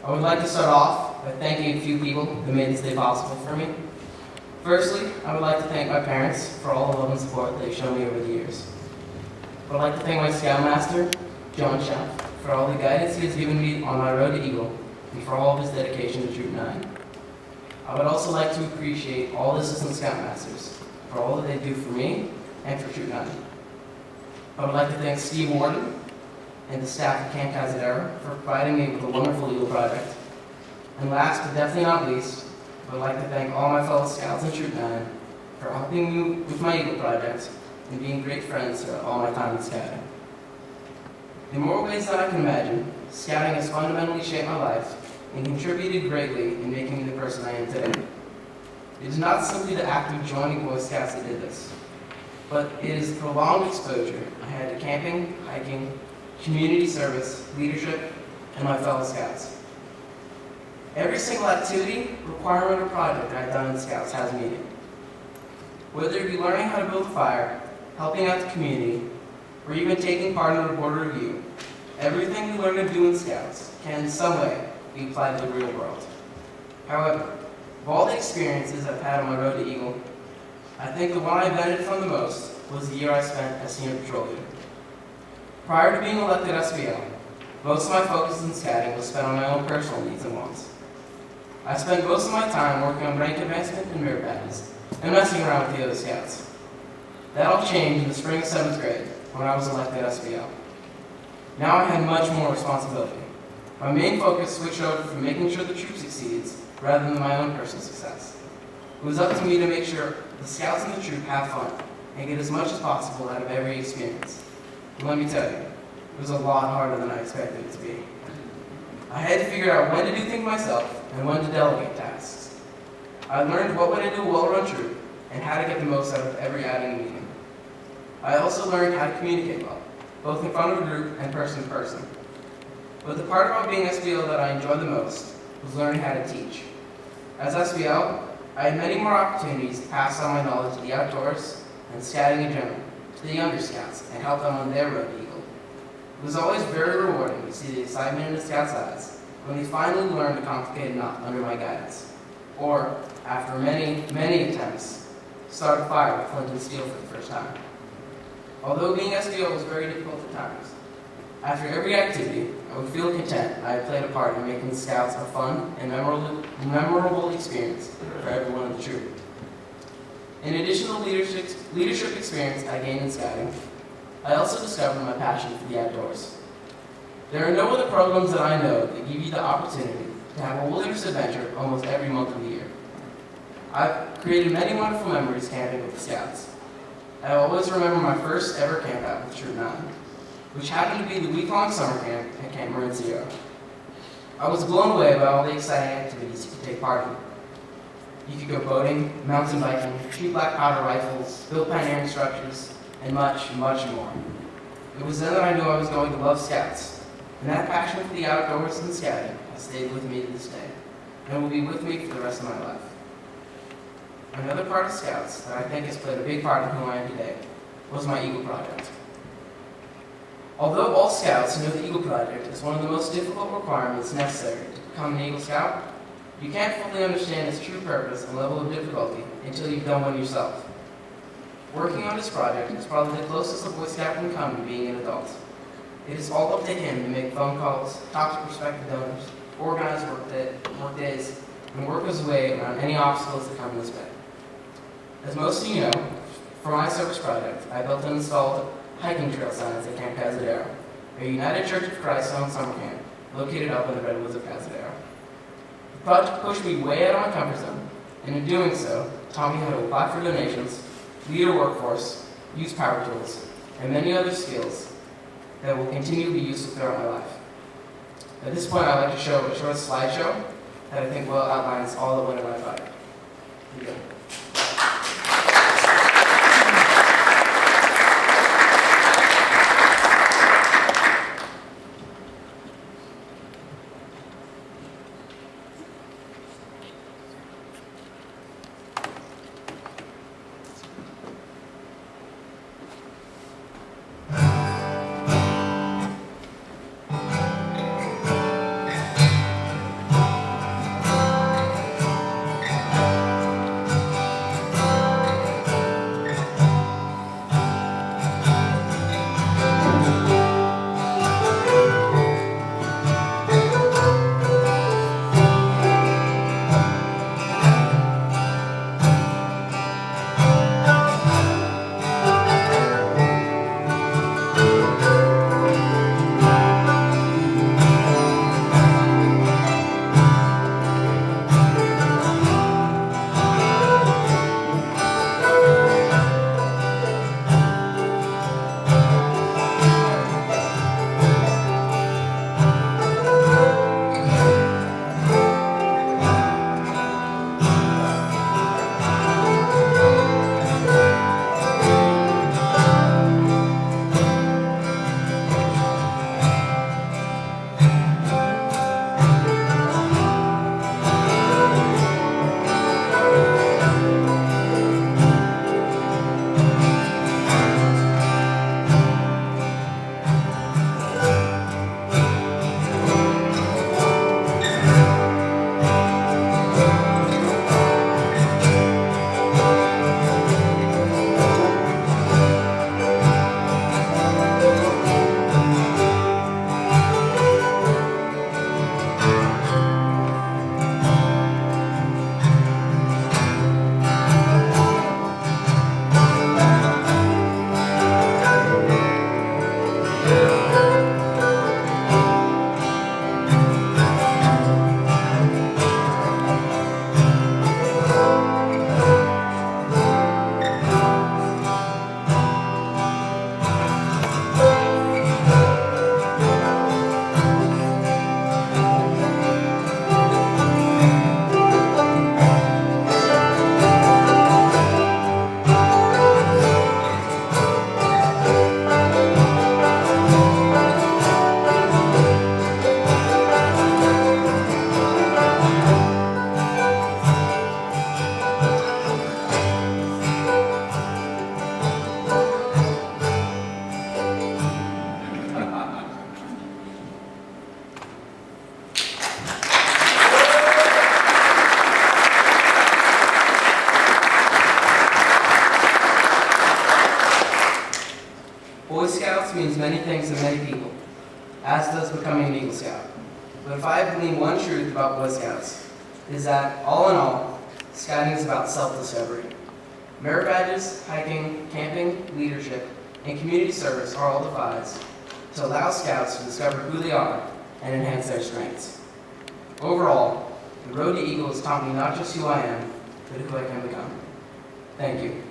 I would like to start off by thanking a few people who made this day possible for me. Firstly, I would like to thank my parents for all the love and support they've shown me over the years. I would like to thank my Scoutmaster, John Schaff, for all the guidance he has given me on my road to Eagle and for all of his dedication to Troop 9. I would also like to appreciate all the Assistant Scoutmasters for all that they do for me and for Troop 9. I would like to thank Steve Warden and the staff at Camp Cazadero for providing me with a wonderful Eagle project. And last but definitely not least, I would like to thank all my fellow Scouts in Troop 9 for helping me with my Eagle project and being great friends throughout all my time in Scouting. In more ways than I can imagine, Scouting has fundamentally shaped my life and contributed greatly in making me the person I am today. It is not simply the act of joining Boy Scouts that did this, but it is the prolonged exposure I had to camping, hiking, community service, leadership, and my fellow Scouts. Every single activity, requirement, or project I've done in Scouts has meaning. Whether it be learning how to build a fire, helping out the community, or even taking part in a board review, everything we learn to do in Scouts can in some way be applied to the real world. However, of all the experiences I've had on my road to Eagle, I think the one I benefited from the most was the year I spent as senior patrol leader. Prior to being elected SBL, most of my focus in Scouting was spent on my own personal needs and wants. I spent most of my time working on rank advancement and merit badges, and messing around with the other Scouts. That all changed in the spring of 7th grade, when I was elected SBL. Now I had much more responsibility. My main focus switched over from making sure the troop succeeds, rather than my own personal success. It was up to me to make sure the Scouts and the troop have fun, and get as much as possible out of every experience. And let me tell you, it was a lot harder than I expected it to be. I had to figure out when to do things myself, and when to delegate tasks. I learned what went into a well-run troop, and how to get the most out of every outing and meeting. I also learned how to communicate well, both in front of a group and person to person. But the part about being SBL that I enjoyed the most was learning how to teach. As SBL, I had many more opportunities to pass on my knowledge of the outdoors and Scouting in general to the younger Scouts and help them on their road to Eagle. It was always very rewarding to see the excitement in the Scouts' eyes when they finally learned a complicated knot under my guidance, or, after many, many attempts, start a fire with flint and steel for the first time. Although being SBL was very difficult at times, after every activity, I would feel content I had played a part in making the Scouts a fun and memorable experience for everyone in the troop. In addition to the leadership experience I gained in Scouting, I also discovered my passion for the outdoors. There are no other programs that I know that give you the opportunity to have a wilderness adventure almost every month of the year. I've created many wonderful memories camping with the Scouts. I always remember my first ever camp out with Troop 9, which happened to be the week-long summer camp at Camp Marincio. I was blown away by all the exciting activities you could take part in. You could go boating, mountain biking, shoot black powder rifles, build pioneering structures, and much, much more. It was then that I knew I was going to love Scouts, and that passion for the outdoors and Scouting has stayed with me to this day, and will be with me for the rest of my life. Another part of Scouts that I think has played a big part in who I am today was my Eagle Project. Although all Scouts know the Eagle Project is one of the most difficult requirements necessary to become an Eagle Scout, you can't fully understand its true purpose and level of difficulty until you've done one yourself. Working on this project is probably the closest a Boy Scout can come to being an adult. It is all up to him to make phone calls, talk to prospective donors, organize work days, and work his way around any obstacles that come in his way. As most of you know, for my service project, I built and installed hiking trail signs at Camp Cazadero, a United Church of Christ-owned summer camp located up in the redwoods of Cazadero. The project pushed me way out of my comfort zone, and in doing so, taught me how to apply for donations, lead a workforce, use power tools, and many other skills that will continue to be useful throughout my life. At this point, I'd like to show a short slideshow that I think well outlines all that went in my project. Here we go. things to many people, as does becoming an Eagle Scout. But if I have gleaned one truth about Boy Scouts, it is that, all in all, Scouting is about self-discovery. Merit badges, hiking, camping, leadership, and community service are all devised to allow Scouts to discover who they are and enhance their strengths. Overall, the road to Eagle has taught me not just who I am, but who I can become. Thank you.